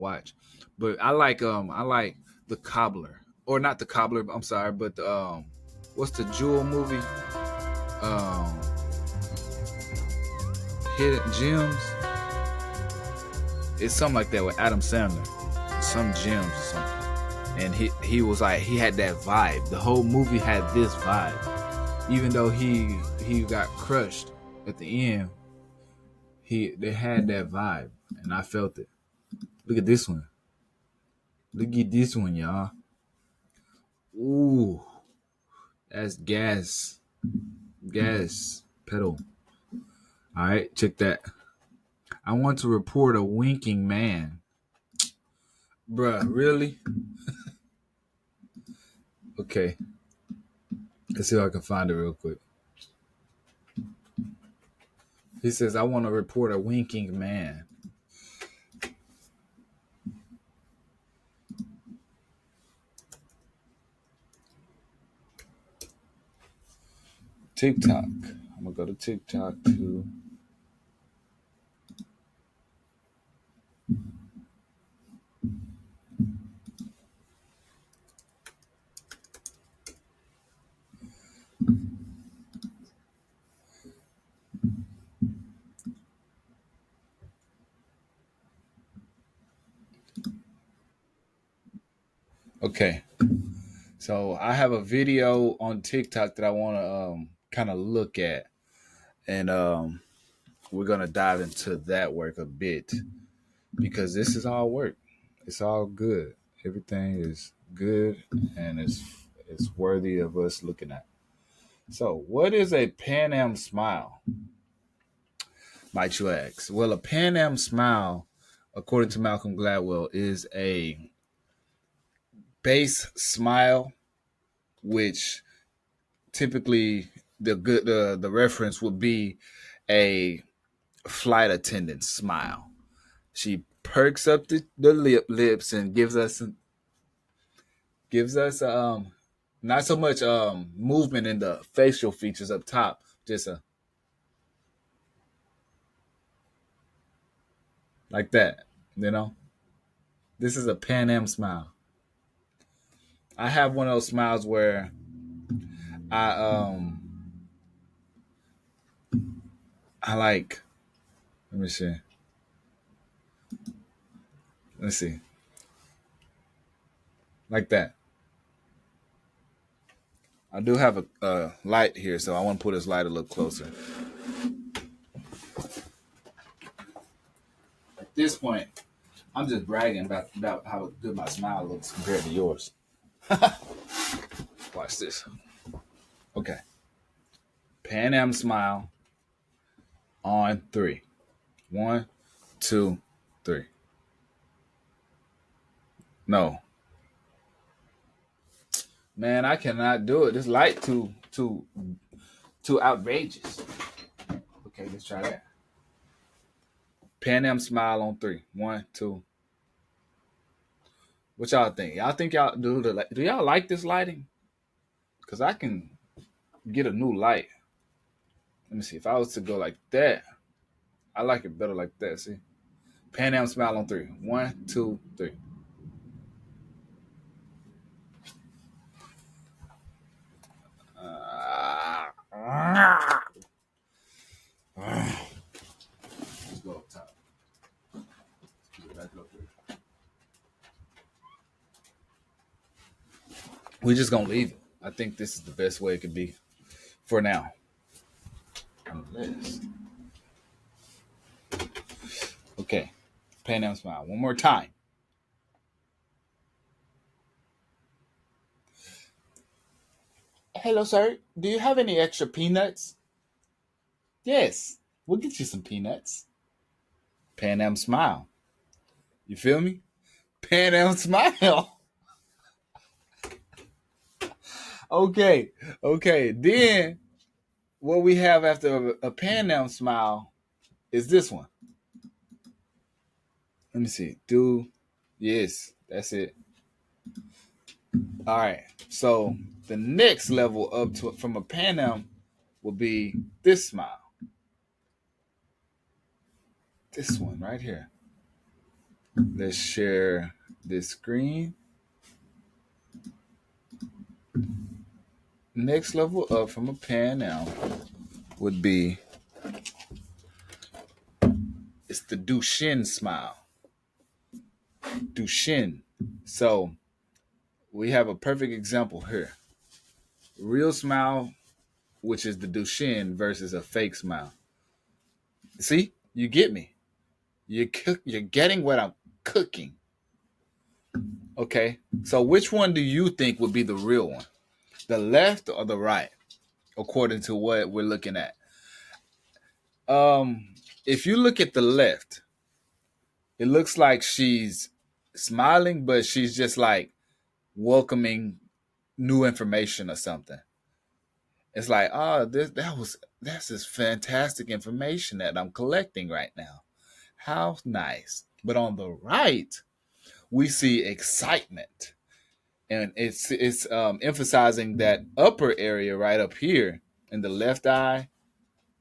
watch. But I like the Cobbler, or not the Cobbler. I'm sorry, but the what's the Jewel movie? Um, Hidden Gems. It's something like that with Adam Sandler. Some gems or something. And he was like, he had that vibe. The whole movie had this vibe. Even though he got crushed at the end, they had that vibe, and I felt it. Look at this one. Look at this one, y'all. Ooh, that's gas pedal. All right, check that. I want to report a winking man. Bruh, really? Okay, let's see if I can find it real quick. He says, I want to report a winking man. TikTok. I'm going to go to TikTok too. Okay. So I have a video on TikTok that I want to kind of look at. And we're going to dive into that work a bit because this is all work. It's all good. Everything is good and it's worthy of us looking at. So, what is a Pan Am smile? Might you ask? Well, a Pan Am smile, according to Malcolm Gladwell, is a base smile, which typically the reference would be a flight attendant smile. She perks up the lips and gives us not so much movement in the facial features up top, just like that. You know, this is a Pan Am smile. I have one of those smiles where I I like. Let me see. Let's see. Like that. I do have a light here, so I want to put this light a little closer. At this point, I'm just bragging about how good my smile looks compared to yours. Watch this. Okay. Pan Am smile on 3. 1, 2, 3. No. Man, I cannot do it. This light too outrageous. Okay, let's try that. Pan Am smile on 3. 1, 2. What y'all think? Y'all think y'all do y'all like this lighting? Cause I can get a new light. Let me see. If I was to go like that, I like it better like that. See, Pan Am smile on 3. 1, 2, 3. Let's go up top. Back up here. We're just gonna leave it. I think this is the best way it could be for now. Unless. Okay. Pan Am smile. One more time. Hello, sir. Do you have any extra peanuts? Yes. We'll get you some peanuts. Pan Am smile. You feel me? Pan Am smile. Okay. Okay. Then what we have after a Pan Am smile is this one. Let me see. Yes, that's it. All right. So the next level up to from a Pan Am will be this smile. This one right here. Let's share this screen. Next level up from a pan now would be, it's the Duchenne smile. Duchenne. So we have a perfect example here. Real smile, which is the Duchenne, versus a fake smile. See, you get me. You're getting what I'm cooking. Okay. So which one do you think would be the real one? The left or the right? According to what we're looking at. If you look at the left, it looks like she's smiling, but she's just like welcoming new information or something. It's like, oh, this is fantastic information that I'm collecting right now. How nice. But on the right, we see excitement. And it's emphasizing that upper area right up here in the left eye.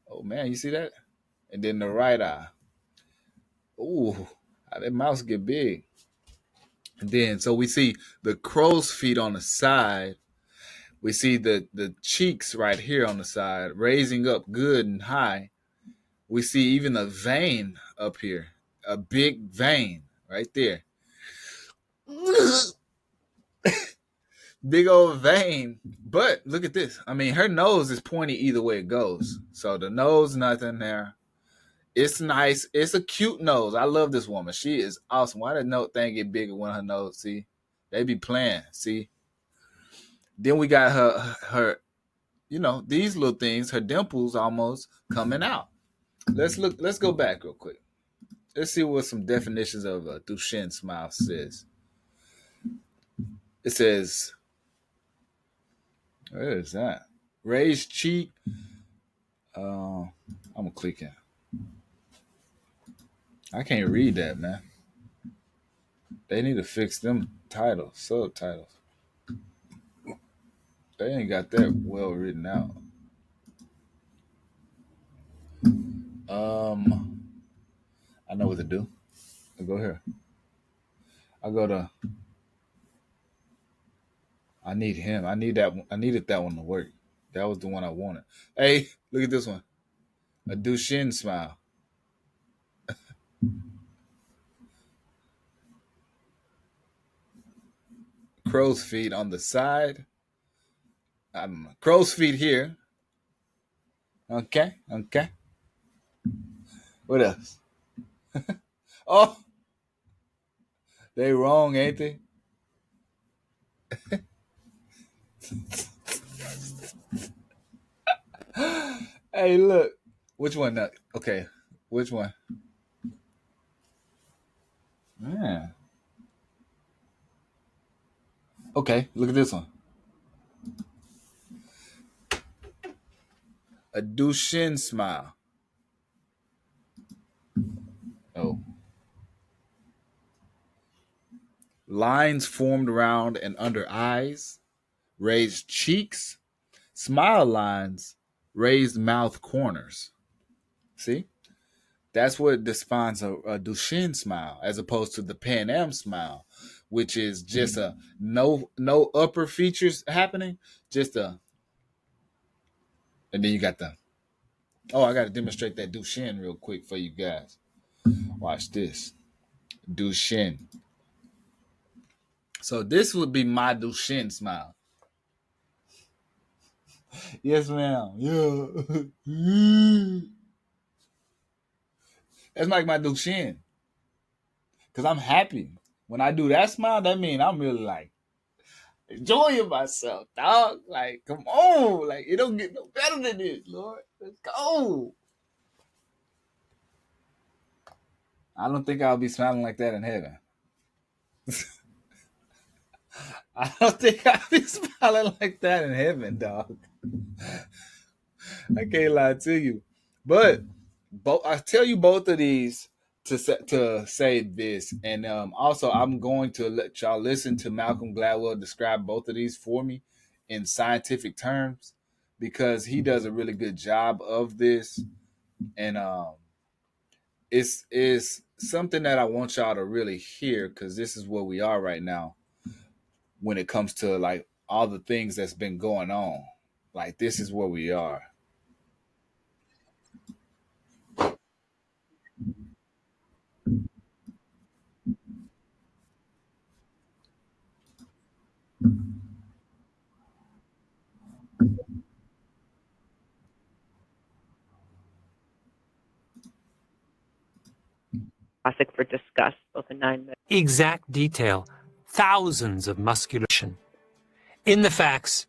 Oh man, you see that? And then the right eye. Ooh, how that mouse get big. And then so we see the crow's feet on the side. We see the cheeks right here on the side raising up good and high. We see even a vein up here, a big vein right there. Big old vein. But look at this. I mean, her nose is pointy either way it goes. So the nose, nothing there. It's nice. It's a cute nose. I love this woman. She is awesome. Why did note thing get bigger when her nose? See, they be playing. See. Then we got her. These little things. Her dimples almost coming out. Let's look. Let's go back real quick. Let's see what some definitions of a Duchenne smile says. It says, where is that? Raised cheek. I'm gonna click it. I can't read that, man. They need to fix them titles, subtitles. They ain't got that well written out. I know what to do. I go here. I go to. I need him. I need that. I needed that one to work. That was the one I wanted. Hey, look at this one. A Duchenne smile. Crow's feet on the side. I don't know. Crow's feet here. Okay. Okay. What else? Oh, they wrong, ain't they? Hey, look. Which one? Okay. Which one? Man. Okay. Look at this one. A Duchenne smile. Oh. Lines formed around and under eyes, raised cheeks, smile lines, raised mouth corners. See? That's what defines a Duchenne smile, as opposed to the Pan Am smile, which is just a no upper features happening, just a, and then you got the, oh, I got to demonstrate that Duchenne real quick for you guys. Watch this. Duchenne. So this would be my Duchenne smile. Yes, ma'am. Yeah. That's like my Duchenne. Because I'm happy. When I do that smile, that means I'm really like enjoying myself, dog. Like, come on. Like, it don't get no better than this, Lord. Let's go. I don't think I'll be smiling like that in heaven. I don't think I'll be smiling like that in heaven, dog. I can't lie to you. But I tell you both of these to say this, and also I'm going to let y'all listen to Malcolm Gladwell describe both of these for me in scientific terms, because he does a really good job of this, and it's something that I want y'all to really hear, because this is where we are right now when it comes to like all the things that's been going on. Like this is where we are. Classic for disgust, both a 9 minute. Exact detail, thousands of musculation. In the facts,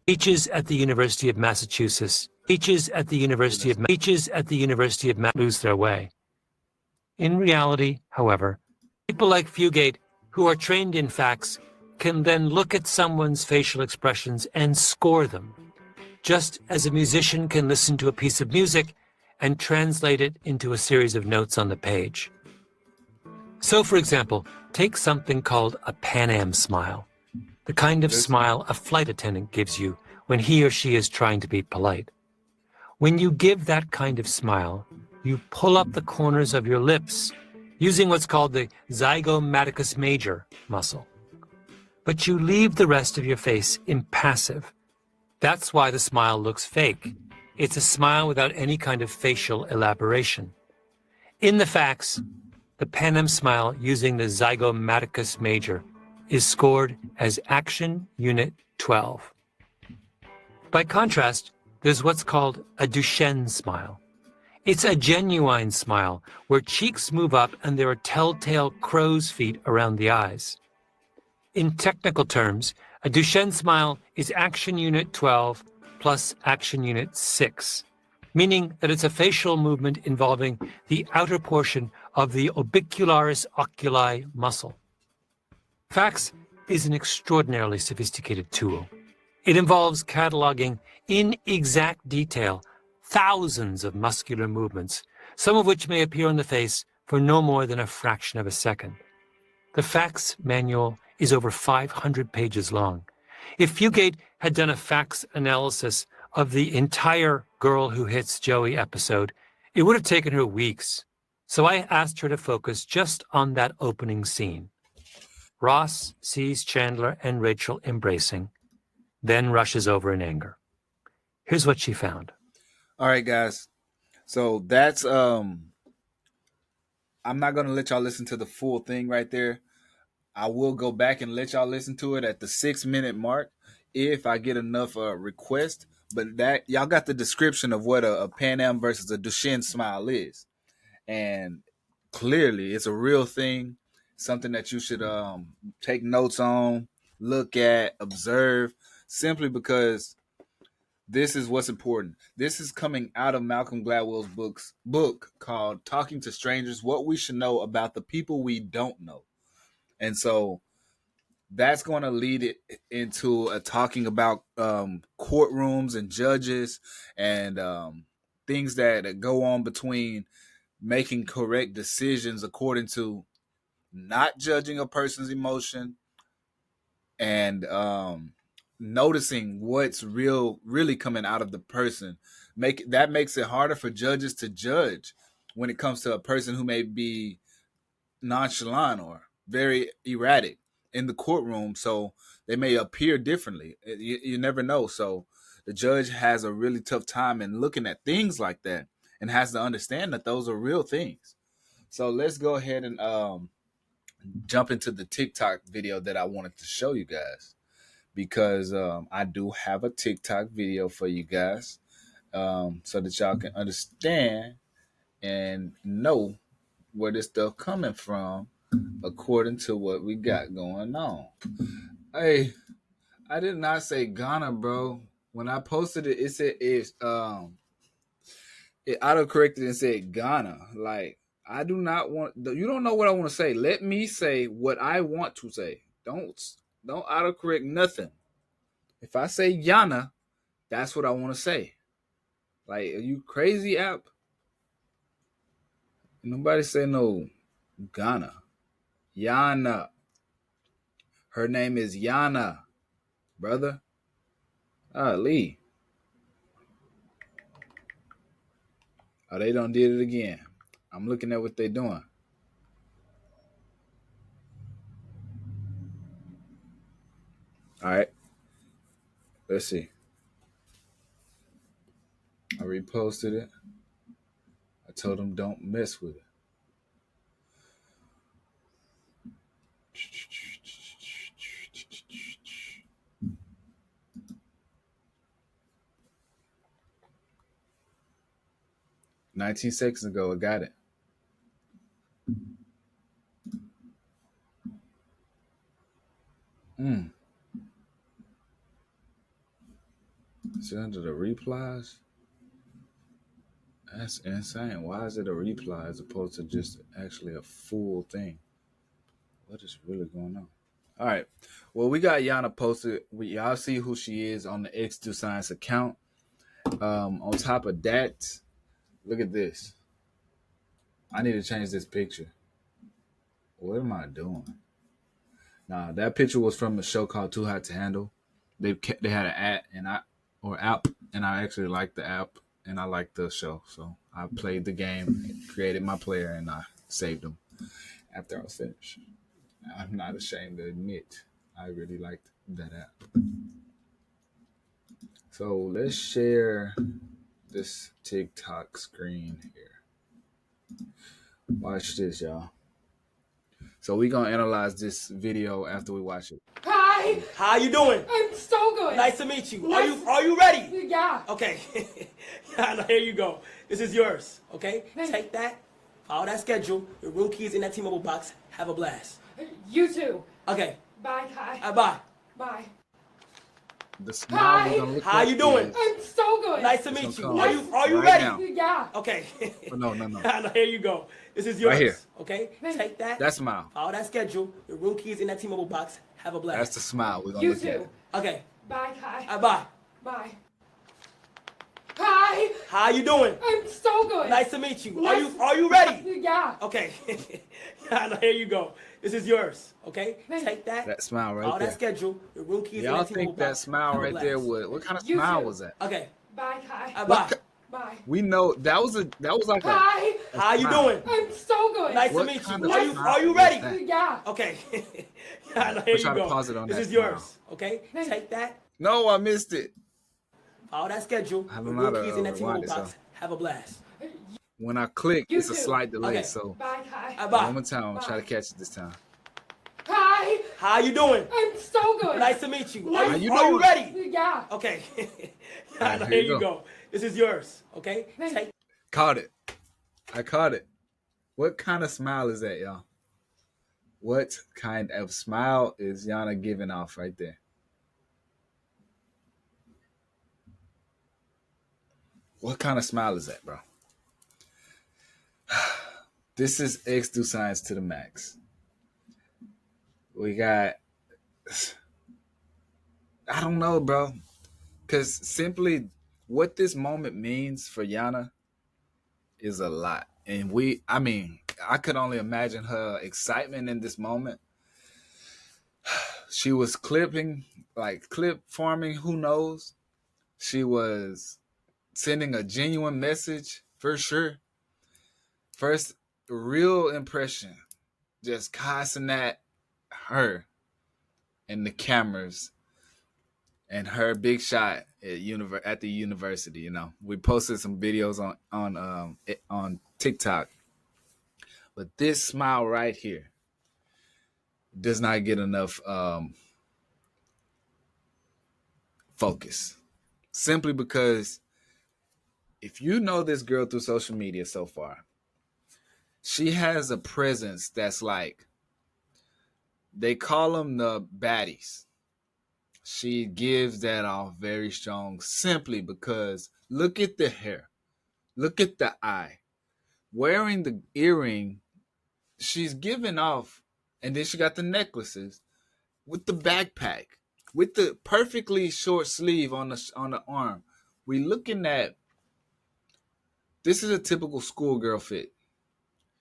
teaches at the University of Massachusetts, teaches at the University of lose their way. In reality, however, people like Fugate, who are trained in facts, can then look at someone's facial expressions and score them, just as a musician can listen to a piece of music and translate it into a series of notes on the page. So, for example, take something called a Pan Am smile, the kind of smile a flight attendant gives you when he or she is trying to be polite. When you give that kind of smile, you pull up the corners of your lips using what's called the zygomaticus major muscle. But you leave the rest of your face impassive. That's why the smile looks fake. It's a smile without any kind of facial elaboration. In the facts, the Pan Am smile using the zygomaticus major is scored as Action Unit 12. By contrast, there's what's called a Duchenne smile. It's a genuine smile where cheeks move up and there are telltale crow's feet around the eyes. In technical terms, a Duchenne smile is Action Unit 12 plus Action Unit 6, meaning that it's a facial movement involving the outer portion of the orbicularis oculi muscle. Facts is an extraordinarily sophisticated tool. It involves cataloging in exact detail thousands of muscular movements, some of which may appear on the face for no more than a fraction of a second. The facts manual is over 500 pages long. If Fugate had done a facts analysis of the entire Girl Who Hits Joey episode, it would have taken her weeks. So I asked her to focus just on that opening scene. Ross sees Chandler and Rachel embracing, then rushes over in anger. Here's what she found. All right, guys. So that's I'm not gonna let y'all listen to the full thing right there. I will go back and let y'all listen to it at the 6-minute mark if I get enough requests. But that y'all got the description of what a Pan Am versus a Duchenne smile is, and clearly it's a real thing, something that you should take notes on, look at, observe, simply because this is what's important. This is coming out of Malcolm Gladwell's book called Talking to Strangers, What We Should Know About the People We Don't Know. And so that's going to lead it into talking about courtrooms and judges and things that go on between making correct decisions according to not judging a person's emotion and noticing what's really coming out of the person. That makes it harder for judges to judge when it comes to a person who may be nonchalant or very erratic in the courtroom. So they may appear differently. You never know. So the judge has a really tough time in looking at things like that and has to understand that those are real things. So let's go ahead and jump into the TikTok video that I wanted to show you guys, because I do have a TikTok video for you guys, so that y'all can understand and know where this stuff coming from according to what we got going on. Hey, I did not say Ghana, bro. When I posted it, it said it autocorrected and said Ghana. Like, I do not want. You don't know what I want to say. Let me say what I want to say. Don't autocorrect nothing. If I say Yana, that's what I want to say. Like, are you crazy, app? Nobody say no Ghana. Yana. Her name is Yana, brother. Lee. Oh, they done did it again. I'm looking at what they doing. All right. Let's see. I reposted it. I told them don't mess with it. "19 seconds ago, I got it." Is it under the replies? That's insane. Why is it a reply as opposed to just actually a full thing? What is really going on? All right. Well, we got Yana posted. Y'all see who she is on the XDOScience account. On top of that, look at this. I need to change this picture. What am I doing? Nah, that picture was from a show called Too Hot to Handle. They had an app, and I actually liked the app, and I liked the show. So I played the game, created my player, and I saved them after I was finished. I'm not ashamed to admit I really liked that app. So let's share this TikTok screen here. Watch this, y'all. So we're going to analyze this video after we watch it. Hi. How you doing? I'm so good. Nice to meet you. Nice. Are you ready? Yeah. Okay. Here you go. This is yours. Okay. Thanks. Take that. Follow that schedule. Your room keys in that T-Mobile box. Have a blast. You too. Okay. Bye, Kai. Bye. Bye. The smile we're gonna look How at you doing? is- I'm so good. Nice to It's meet you. gonna come Are you right ready? now. Yeah. Okay. Oh, no. Here you go. This is yours. Right here. Okay. Thanks. Take that. That smile. Follow that schedule. Your room keys in that T-Mobile box. Have a blast. That's the smile we're gonna You look at. too. Okay. Bye, Kai. Bye. Bye. Hi. How you doing? I'm so good. Nice to meet you. Nice. Are you ready? Yeah. Okay. Here you go. This is yours. Okay. Thanks. Take that. That smile right Follow there. that schedule. Your room keys in Y'all that T-Mobile think that box. smile Have a right blast. there was what kind of You smile too. was that? Okay. Bye, Kai. Bye. Bye. We know that was like Hi. a How you smile. doing? I'm so good. Nice What to meet kind you. of smile Are you was ready? that? Yeah. Okay. Here We'll you try to go. pause it on This that is smile. yours. Okay. Thanks. Take that. No, I missed it. Follow that schedule. I Your don't know room how to keys in that rewind T-Mobile it, box. so. Have a blast. When I click, You it's a too. slight delay. Okay. So Bye, Kai. Bye. one more time, I'll try to catch it this time. Hi. How you doing? I'm so good. Nice to meet you. Nice. How you Are you doing? ready? Yeah. Okay. Alright, Here you go. This is yours. Okay. Thanks. Take. Caught it. I caught it. What kind of smile is that, y'all? What kind of smile is Yana giving off right there? What kind of smile is that, bro? This is XDOScience to the max. We got, I don't know, bro. Because simply what this moment means for Yana is a lot. And I could only imagine her excitement in this moment. She was clip farming, who knows? She was sending a genuine message for sure. First real impression, just casting at her and the cameras and her big shot at the university. You know, we posted some videos on TikTok, but this smile right here does not get enough focus, simply because if you know this girl through social media so far, she has a presence that's like, they call them the baddies. She gives that off very strong simply because look at the hair. Look at the eye. Wearing the earring, she's giving off, and then she got the necklaces with the backpack, with the perfectly short sleeve on the arm. We looking at, this is a typical schoolgirl fit.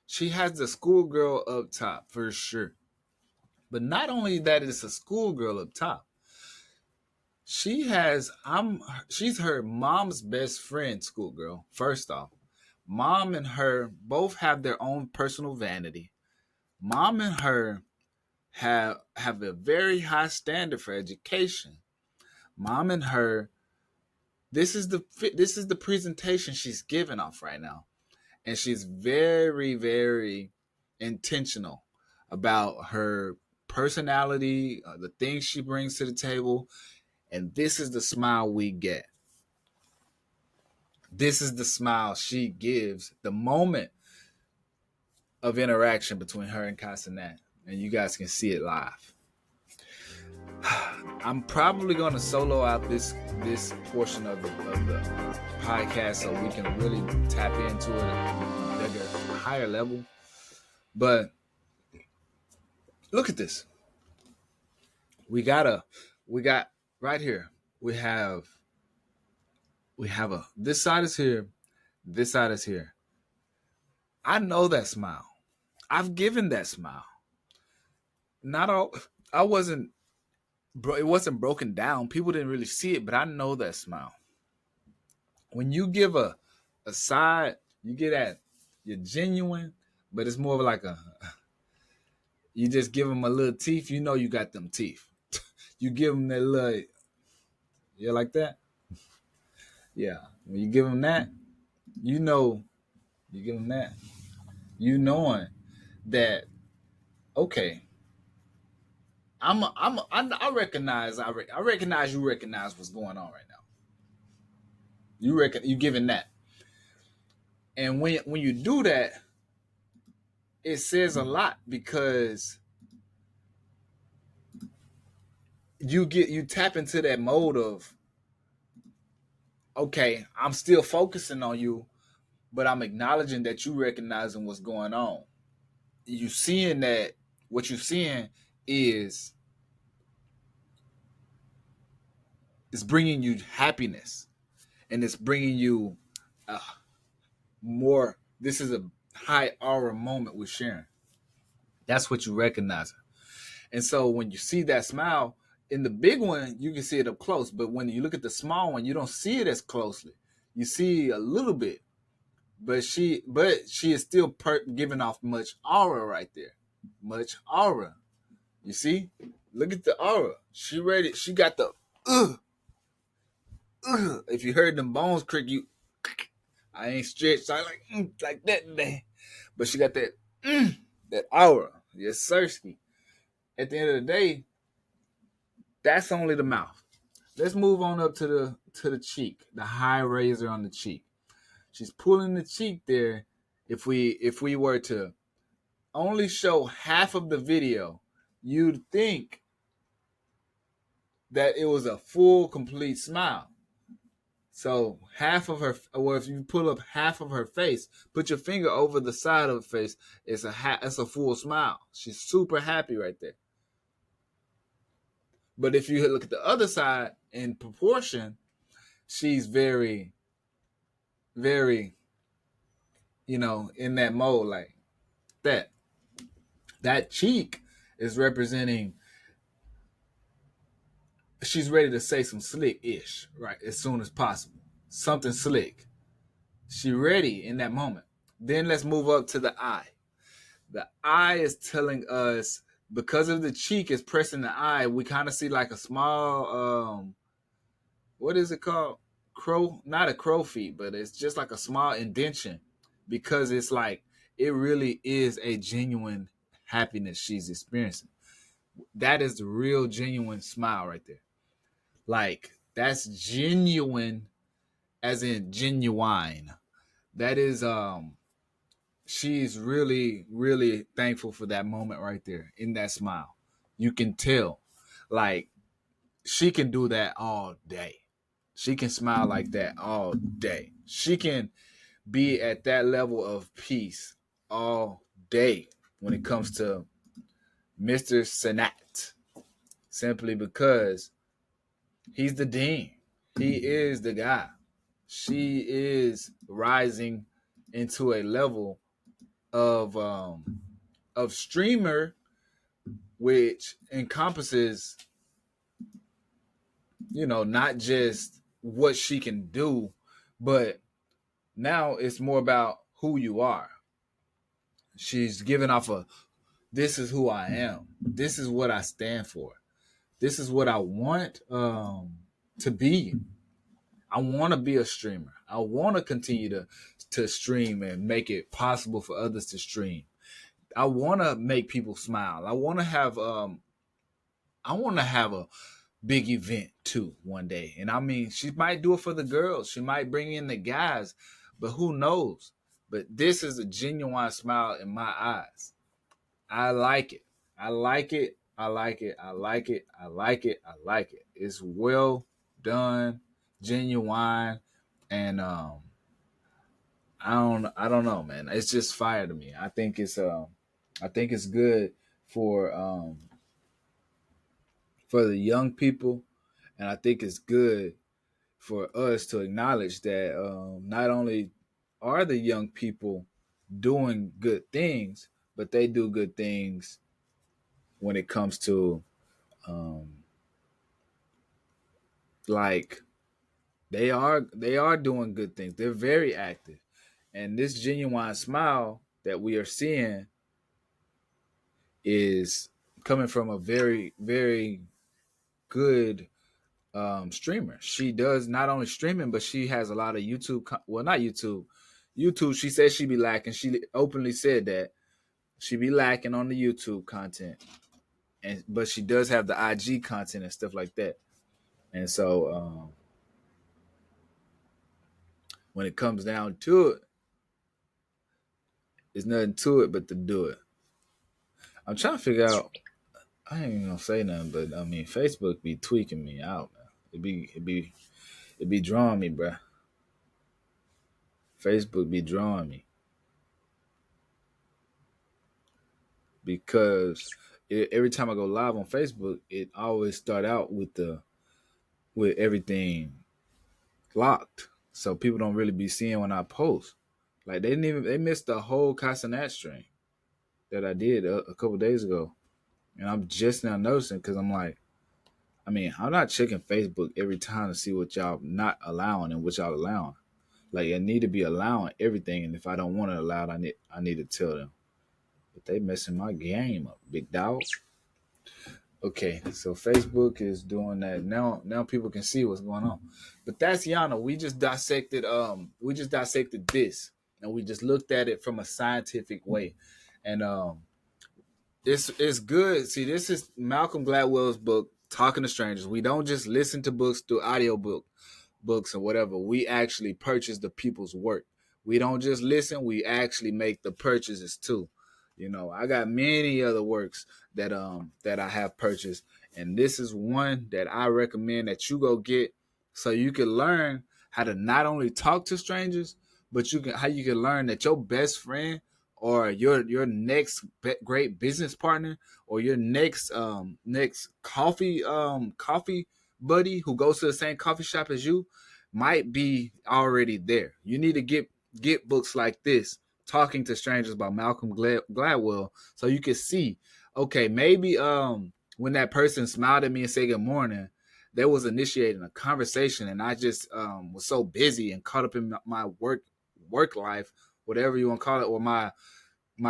She has the schoolgirl up top for sure. But not only that, it's a schoolgirl up top. She's her mom's best friend, schoolgirl. First off, mom and her both have their own personal vanity. Mom and her have a very high standard for education. Mom and her, this is the presentation she's giving off right now, and she's very, very intentional about her personality, the things she brings to the table, and this is the smile we get. This is the smile she gives the moment of interaction between her and Castanet, and you guys can see it live. I'm probably going to solo out this portion of the podcast so we can really tap into it at a higher level. But look at this. We got right here. We have this side is here, this side is here. I know that smile. I've given that smile. Not all. It wasn't broken down. People didn't really see it, but I know that smile. When you give a side, you get at you're genuine, but it's more of like you just give them a little teeth. You know you got them teeth. You give them that little, yeah, like that. Yeah, when you give them that, you know, you give them that, you knowing that, okay. I recognize you recognize what's going on right now. You giving that, and when you do that, it says a lot because you tap into that mode of, okay, I'm still focusing on you, but I'm acknowledging that you recognizing what's going on. You seeing that what you're seeing is it's bringing you happiness, and it's bringing you more. This is a high aura moment we're sharing. That's what you recognize. And so when you see that smile in the big one, you can see it up close. But when you look at the small one, you don't see it as closely. You see a little bit, but she is still giving off much aura right there. Much aura. You see? Look at the aura. She ready. She got the if you heard them bones creak, I ain't stretched. I like that today. But she got that that aura. Yes, sirski. At the end of the day, that's only the mouth. Let's move on up to the cheek, the high razor on the cheek. She's pulling the cheek there. If we were to only show half of the video, you'd think that it was a full, complete smile. So half of her, or if you pull up half of her face, put your finger over the side of her face, it's a full smile. She's super happy right there. But if you look at the other side in proportion, she's very, very, in that mode like that. That cheek is representing she's ready to say some slick-ish, right, as soon as possible. Something slick. She ready in that moment. Then let's move up to the eye. The eye is telling us, because of the cheek is pressing the eye, we kind of see like a small, what is it called? Not a crow feet, but it's just like a small indentation, because it's like, it really is a genuine happiness she's experiencing. That is the real genuine smile right there. Like, that's genuine as in genuine. That is, she's really, really thankful for that moment right there in that smile. You can tell, like, she can do that all day. She can smile like that all day. She can be at that level of peace all day when it comes to Mr. Sanat, simply because he's the dean. He is the guy. She is rising into a level of streamer, which encompasses, not just what she can do, but now it's more about who you are. She's giving off this is who I am. This is what I stand for. This is what I want to be. I want to be a streamer. I want to continue to stream and make it possible for others to stream. I want to make people smile. I want to have a big event too one day. And I mean, she might do it for the girls. She might bring in the guys, but who knows? But this is a genuine smile in my eyes. I like it. I like it. I like it. I like it. I like it. I like it. It's well done, genuine, and I don't know, man. It's just fire to me. I think it's good for the young people, and I think it's good for us to acknowledge that not only are the young people doing good things, but they do good things when it comes to like they are doing good things. They're very active. And this genuine smile that we are seeing is coming from a very, very good streamer. She does not only streaming, but she has a lot of YouTube. Not YouTube. YouTube, she says she be lacking. She openly said that she be lacking on the YouTube content, but she does have the IG content and stuff like that. And so when it comes down to it, there's nothing to it but to do it. I'm trying to figure out. I ain't even gonna say nothing, but I mean, Facebook be tweaking me out, man. It be drawing me, bruh. Facebook be drawing me because every time I go live on Facebook, it always start out with everything locked, so people don't really be seeing when I post. Like they missed the whole Casanat stream that I did a couple days ago, and I'm just now noticing because I'm like, I mean, I'm not checking Facebook every time to see what y'all not allowing and what y'all allowing. Like, I need to be allowing everything, and if I don't want it allowed, I need to tell them. But they messing my game up, big dog. Okay, so Facebook is doing that now. Now people can see what's going on. But that's Yana. We just dissected this, and we just looked at it from a scientific way, and it's good. See, this is Malcolm Gladwell's book, Talking to Strangers. We don't just listen to books through books or whatever. We actually purchase the people's work. We don't just listen. We actually make the purchases too. You know, I got many other works that I have purchased, and this is one that I recommend that you go get so you can learn how to not only talk to strangers, but how you can learn that your best friend or your next great business partner or your next coffee buddy who goes to the same coffee shop as you might be already there. You need to get books like this, Talking to Strangers by Malcolm Gladwell, so you can see, okay, maybe when that person smiled at me and said good morning, they was initiating a conversation, and I just was so busy and caught up in my work life, whatever you want to call it, or my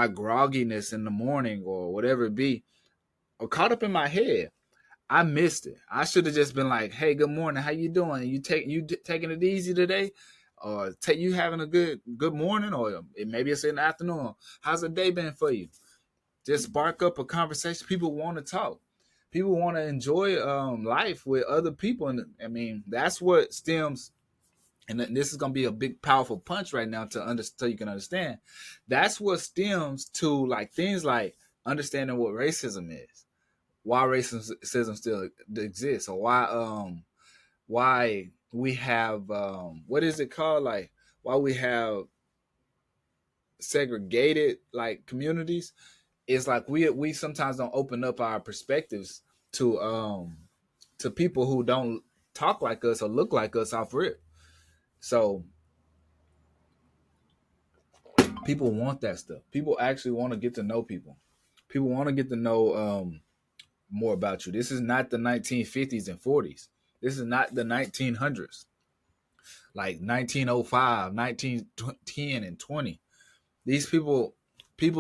grogginess in the morning or whatever it be, or caught up in my head. I missed it. I should have just been like, "Hey, good morning. How you doing? You taking it easy today, or you having a good morning, or maybe it's in the afternoon. How's the day been for you?" Just spark up a conversation. People want to talk. People want to enjoy life with other people, and I mean that's what stems. And this is gonna be a big, powerful punch right now so you can understand. That's what stems to like things like understanding what racism is, why racism still exists, or why we have what is it called, like why we have segregated like communities. It's like we sometimes don't open up our perspectives to people who don't talk like us or look like us off rip. So people want that stuff. People actually want to get to know people. People want to get to know more about you. This is not the 1950s and 40s. This is not the 1900s. Like 1905, 1910 and 20. These people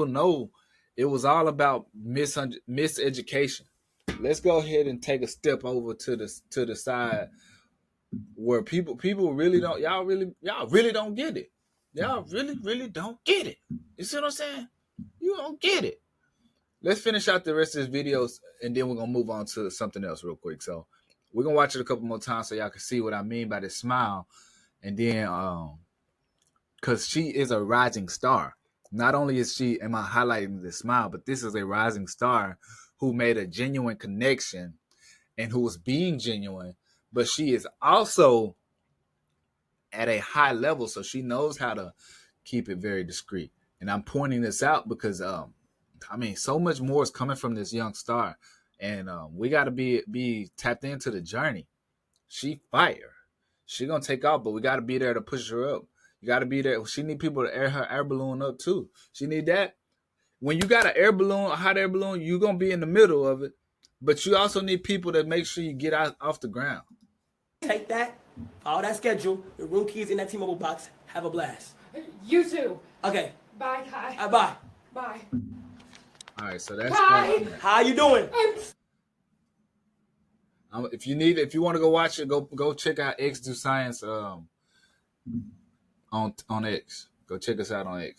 know It was all about miseducation. Let's go ahead and take a step over to the side where people really don't y'all really don't get it. Y'all really don't get it. You see what I'm saying? You don't get it. Let's finish out the rest of this videos and then we're gonna move on to something else real quick. So we're gonna watch it a couple more times so y'all can see what I mean by this smile. And then because she is a rising star. Not only am I highlighting the smile, but this is a rising star who made a genuine connection and who was being genuine, but she is also at a high level, so she knows how to keep it very discreet. And I'm pointing this out because so much more is coming from this young star, and we got to be tapped into the journey. She fire. She gonna take off, but we got to be there to push her up. You got to be there. She need people to air her air balloon up too. She need that. When you got an air balloon, a hot air balloon, you're gonna be in the middle of it, but you also need people to make sure you get out off the ground. Take that, follow that schedule. The room keys in that T-Mobile box. Have a blast. You too. Okay. Bye, Kai. Bye. Bye. All right, so that's Hi. How you doing? if you want to go watch it, go check out XDOScience on X. Go check us out on X.